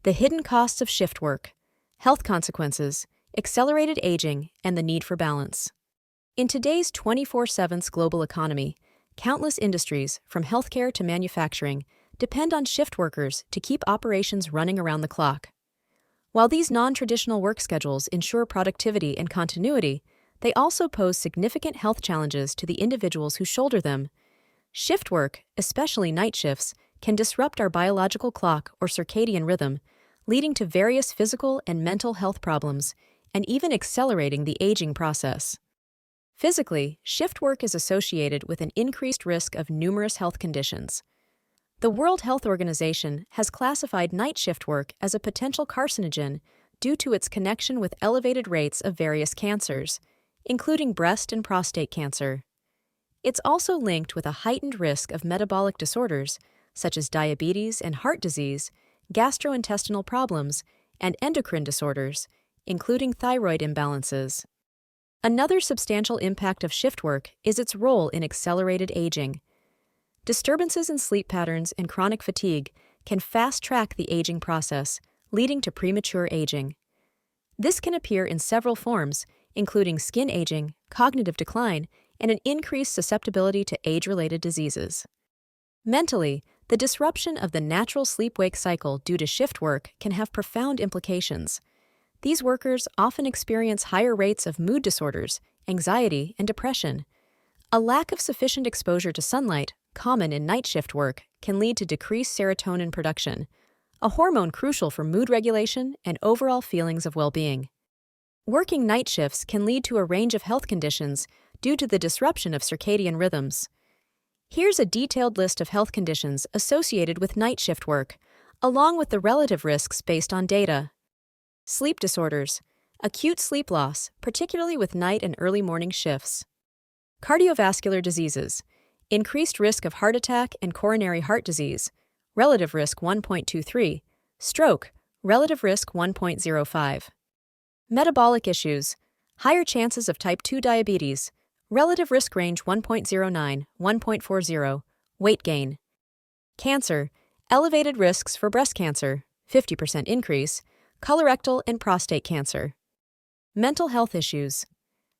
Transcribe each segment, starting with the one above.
The hidden costs of shift work, health consequences, accelerated aging, and the need for balance. In today's 24/7 global economy, countless industries, from healthcare to manufacturing, depend on shift workers to keep operations running around the clock. While these non-traditional work schedules ensure productivity and continuity, they also pose significant health challenges to the individuals who shoulder them. Shift work, especially night shifts, can disrupt our biological clock or circadian rhythm, leading to various physical and mental health problems, and even accelerating the aging process. Physically, shift work is associated with an increased risk of numerous health conditions. The World Health Organization has classified night shift work as a potential carcinogen due to its connection with elevated rates of various cancers, including breast and prostate cancer. It's also linked with a heightened risk of metabolic disorders, such as diabetes and heart disease, gastrointestinal problems, and endocrine disorders, including thyroid imbalances. Another substantial impact of shift work is its role in accelerated aging. Disturbances in sleep patterns and chronic fatigue can fast-track the aging process, leading to premature aging. This can appear in several forms, including skin aging, cognitive decline, and an increased susceptibility to age-related diseases. Mentally, the disruption of the natural sleep-wake cycle due to shift work can have profound implications. These workers often experience higher rates of mood disorders, anxiety, and depression. A lack of sufficient exposure to sunlight, common in night shift work, can lead to decreased serotonin production, a hormone crucial for mood regulation and overall feelings of well-being. Working night shifts can lead to a range of health conditions due to the disruption of circadian rhythms. Here's a detailed list of health conditions associated with night shift work, along with the relative risks based on data. Sleep disorders, acute sleep loss, particularly with night and early morning shifts. Cardiovascular diseases, increased risk of heart attack and coronary heart disease, relative risk 1.23, stroke, relative risk 1.05. Metabolic issues, higher chances of type 2 diabetes, relative risk range 1.09, 1.40, weight gain. Cancer, elevated risks for breast cancer, 50% increase, colorectal and prostate cancer. Mental health issues.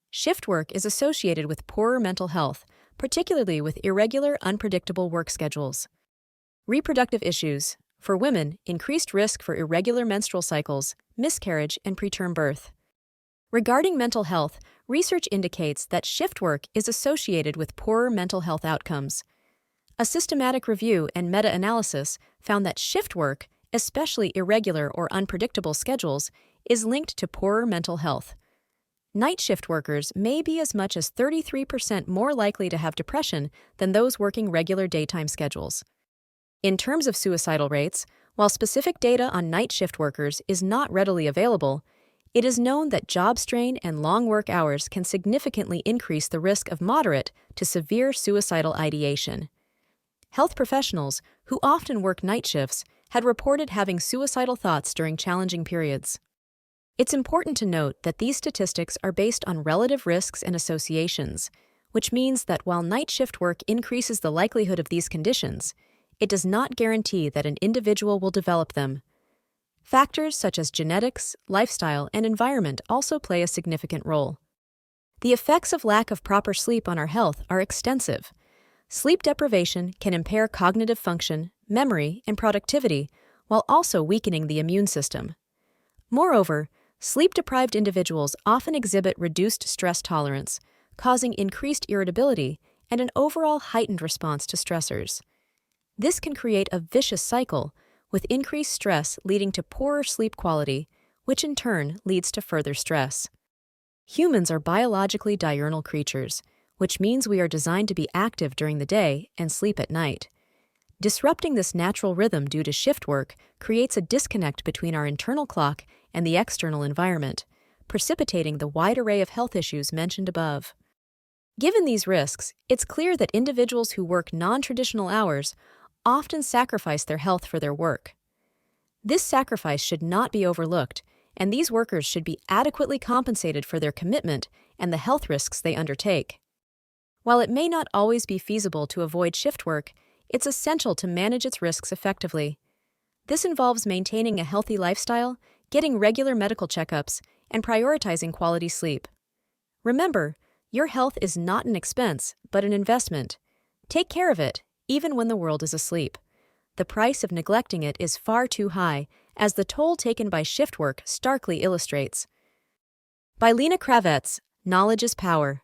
Shift work is associated with poorer mental health, particularly with irregular, unpredictable work schedules. Reproductive issues. For women, increased risk for irregular menstrual cycles, miscarriage, and preterm birth. Regarding mental health, research indicates that shift work is associated with poorer mental health outcomes. A systematic review and meta-analysis found that shift work, especially irregular or unpredictable schedules, is linked to poorer mental health. Night shift workers may be as much as 33% more likely to have depression than those working regular daytime schedules. In terms of suicidal rates, while specific data on night shift workers is not readily available, it is known that job strain and long work hours can significantly increase the risk of moderate to severe suicidal ideation. Health professionals, who often work night shifts, had reported having suicidal thoughts during challenging periods. It's important to note that these statistics are based on relative risks and associations, which means that while night shift work increases the likelihood of these conditions, it does not guarantee that an individual will develop them. Factors such as genetics, lifestyle, and environment also play a significant role. The effects of lack of proper sleep on our health are extensive. Sleep deprivation can impair cognitive function, memory, and productivity, while also weakening the immune system. Moreover, sleep-deprived individuals often exhibit reduced stress tolerance, causing increased irritability and an overall heightened response to stressors. This can create a vicious cycle, with increased stress leading to poorer sleep quality, which in turn leads to further stress. Humans are biologically diurnal creatures, which means we are designed to be active during the day and sleep at night. Disrupting this natural rhythm due to shift work creates a disconnect between our internal clock and the external environment, precipitating the wide array of health issues mentioned above. Given these risks, it's clear that individuals who work non-traditional hours often sacrifice their health for their work. This sacrifice should not be overlooked, and these workers should be adequately compensated for their commitment and the health risks they undertake. While it may not always be feasible to avoid shift work, it's essential to manage its risks effectively. This involves maintaining a healthy lifestyle, getting regular medical checkups, and prioritizing quality sleep. Remember, your health is not an expense, but an investment. Take care of it, even when the world is asleep. The price of neglecting it is far too high, as the toll taken by shift work starkly illustrates. By 𝗦𝗵𝗶𝗵𝗵𝘁, Knowledge is Power.